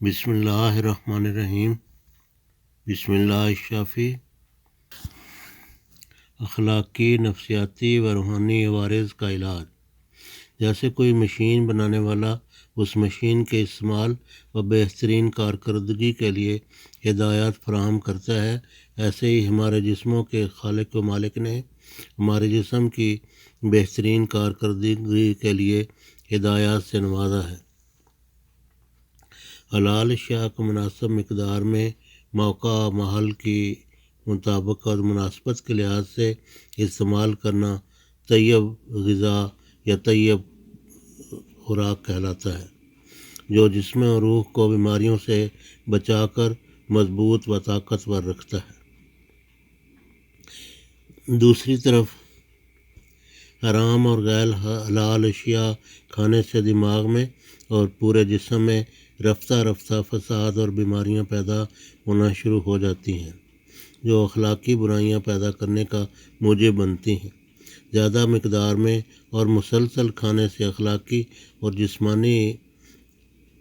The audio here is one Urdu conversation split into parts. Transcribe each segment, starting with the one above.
بسم اللہ الرحمن الرحیم۔ بسم اللہ الشافی۔ اخلاقی، نفسیاتی و روحانی عوارض کا علاج۔ جیسے کوئی مشین بنانے والا اس مشین کے استعمال و بہترین کارکردگی کے لیے ہدایات فراہم کرتا ہے، ایسے ہی ہمارے جسموں کے خالق و مالک نے ہمارے جسم کی بہترین کارکردگی کے لیے ہدایات سے نوازا ہے۔ حلال اشیاء کو مناسب مقدار میں موقع محل کی مطابق اور مناسبت کے لحاظ سے استعمال کرنا طیب غذا یا طیب خوراک کہلاتا ہے، جو جسم اور روح کو بیماریوں سے بچا کر مضبوط و طاقتور رکھتا ہے۔ دوسری طرف حرام اور غیر حلال اشیاء کھانے سے دماغ میں اور پورے جسم میں رفتہ رفتہ فساد اور بیماریاں پیدا ہونا شروع ہو جاتی ہیں، جو اخلاقی برائیاں پیدا کرنے کا موجب بنتی ہیں۔ زیادہ مقدار میں اور مسلسل کھانے سے اخلاقی اور جسمانی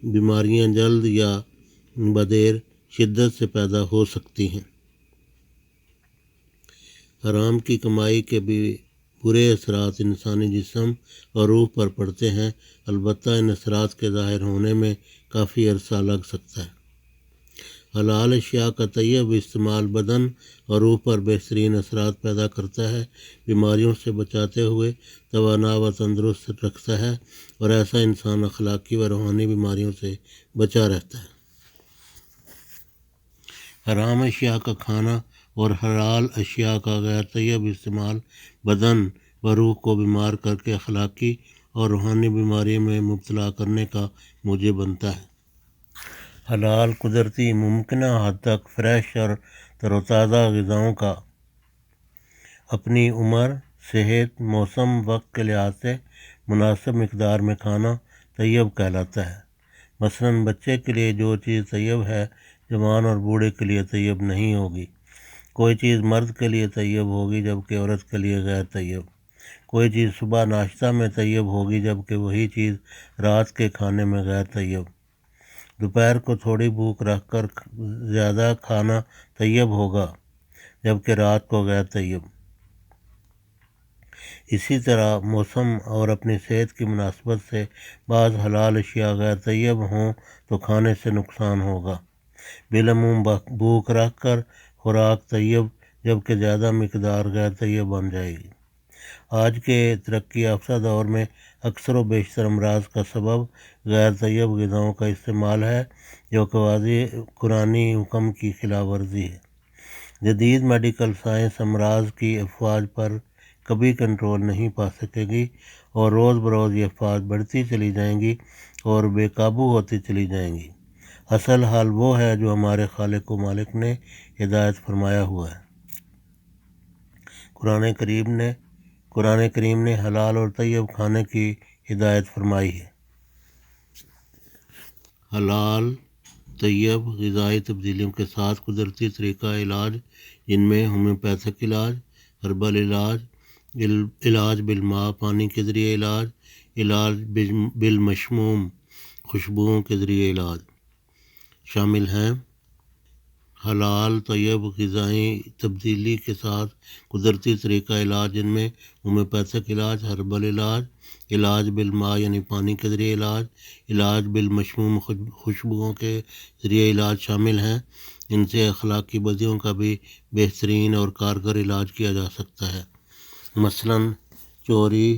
بیماریاں جلد یا بدیر شدت سے پیدا ہو سکتی ہیں۔ حرام کی کمائی کے بھی برے اثرات انسانی جسم اور روح پر پڑتے ہیں، البتہ ان اثرات کے ظاہر ہونے میں کافی عرصہ لگ سکتا ہے۔ حلال اشیاء کا طیب استعمال بدن اور روح پر بہترین اثرات پیدا کرتا ہے، بیماریوں سے بچاتے ہوئے توانا و تندرست رکھتا ہے، اور ایسا انسان اخلاقی و روحانی بیماریوں سے بچا رہتا ہے۔ حرام اشیاء کا کھانا اور حلال اشیاء کا غیر طیب استعمال بدن و روح کو بیمار کر کے اخلاقی اور روحانی بیماری میں مبتلا کرنے کا موجب بنتا ہے۔ حلال قدرتی ممکنہ حد تک فریش اور تر و تازہ غذاؤں کا اپنی عمر، صحت، موسم، وقت کے لحاظ سے مناسب مقدار میں کھانا طیب کہلاتا ہے۔ مثلاً بچے کے لیے جو چیز طیب ہے جوان اور بوڑھے کے لیے طیب نہیں ہوگی۔ کوئی چیز مرد کے لیے طیب ہوگی جبکہ عورت کے لیے غیر طیب۔ کوئی چیز صبح ناشتہ میں طیب ہوگی جبکہ وہی چیز رات کے کھانے میں غیر طیب۔ دوپہر کو تھوڑی بھوک رکھ کر زیادہ کھانا طیب ہوگا جبکہ رات کو غیر طیب۔ اسی طرح موسم اور اپنی صحت کی مناسبت سے بعض حلال اشیاء غیر طیب ہوں تو کھانے سے نقصان ہوگا۔ بالعموم بھوک رکھ کر خوراک طیب جبکہ زیادہ مقدار غیر طیب بن جائے گی۔ آج کے ترقی یافتہ دور میں اکثر و بیشتر امراض کا سبب غیر طیب غذاؤں کا استعمال ہے، جو کہ واضح قرآنی حکم کی خلاف ورزی ہے۔ جدید میڈیکل سائنس امراض کی افواج پر کبھی کنٹرول نہیں پا سکے گی، اور روز بروز یہ افواج بڑھتی چلی جائیں گی اور بے قابو ہوتی چلی جائیں گی۔ اصل حال وہ ہے جو ہمارے خالق و مالک نے ہدایت فرمایا ہوا ہے۔ قرآن کریم نے حلال اور طیب کھانے کی ہدایت فرمائی ہے۔ حلال، طیب غذائی تبدیلیوں کے ساتھ قدرتی طریقہ علاج، جن میں ہومیوپیتھک علاج، ہربل علاج، علاج بالماء پانی کے ذریعے علاج بالمشموم خوشبوؤں کے ذریعے علاج شامل ہیں۔ حلال طیب غذائی تبدیلی کے ساتھ قدرتی طریقہ علاج، جن میں ہومیوپیتھک علاج، ہربل علاج، علاج بالماء یعنی پانی کے ذریعے علاج بالمشموم خوشبوؤں کے ذریعے علاج شامل ہیں۔ ان سے اخلاقی بدیوں کا بھی بہترین اور کارگر علاج کیا جا سکتا ہے، مثلاً چوری،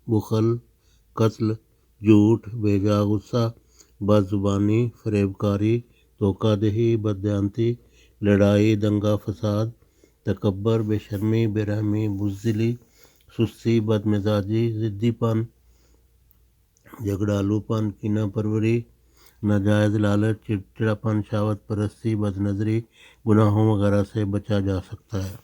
بخل، قتل، جھوٹ، بیجا غصہ، بد زبانی، فریب کاری، دھوکہ دہی، بددیانتی، لڑائی، دنگا فساد، تکبر، بے شرمی، بے رحمی، بزدلی، سستی، بد مزاجی، ضدی پن، جھگڑالو پن، کینہ پروری، ناجائز لالچ، چڑچڑاپن، شہوت پرستی، بد نظری، گناہوں وغیرہ سے بچا جا سکتا ہے۔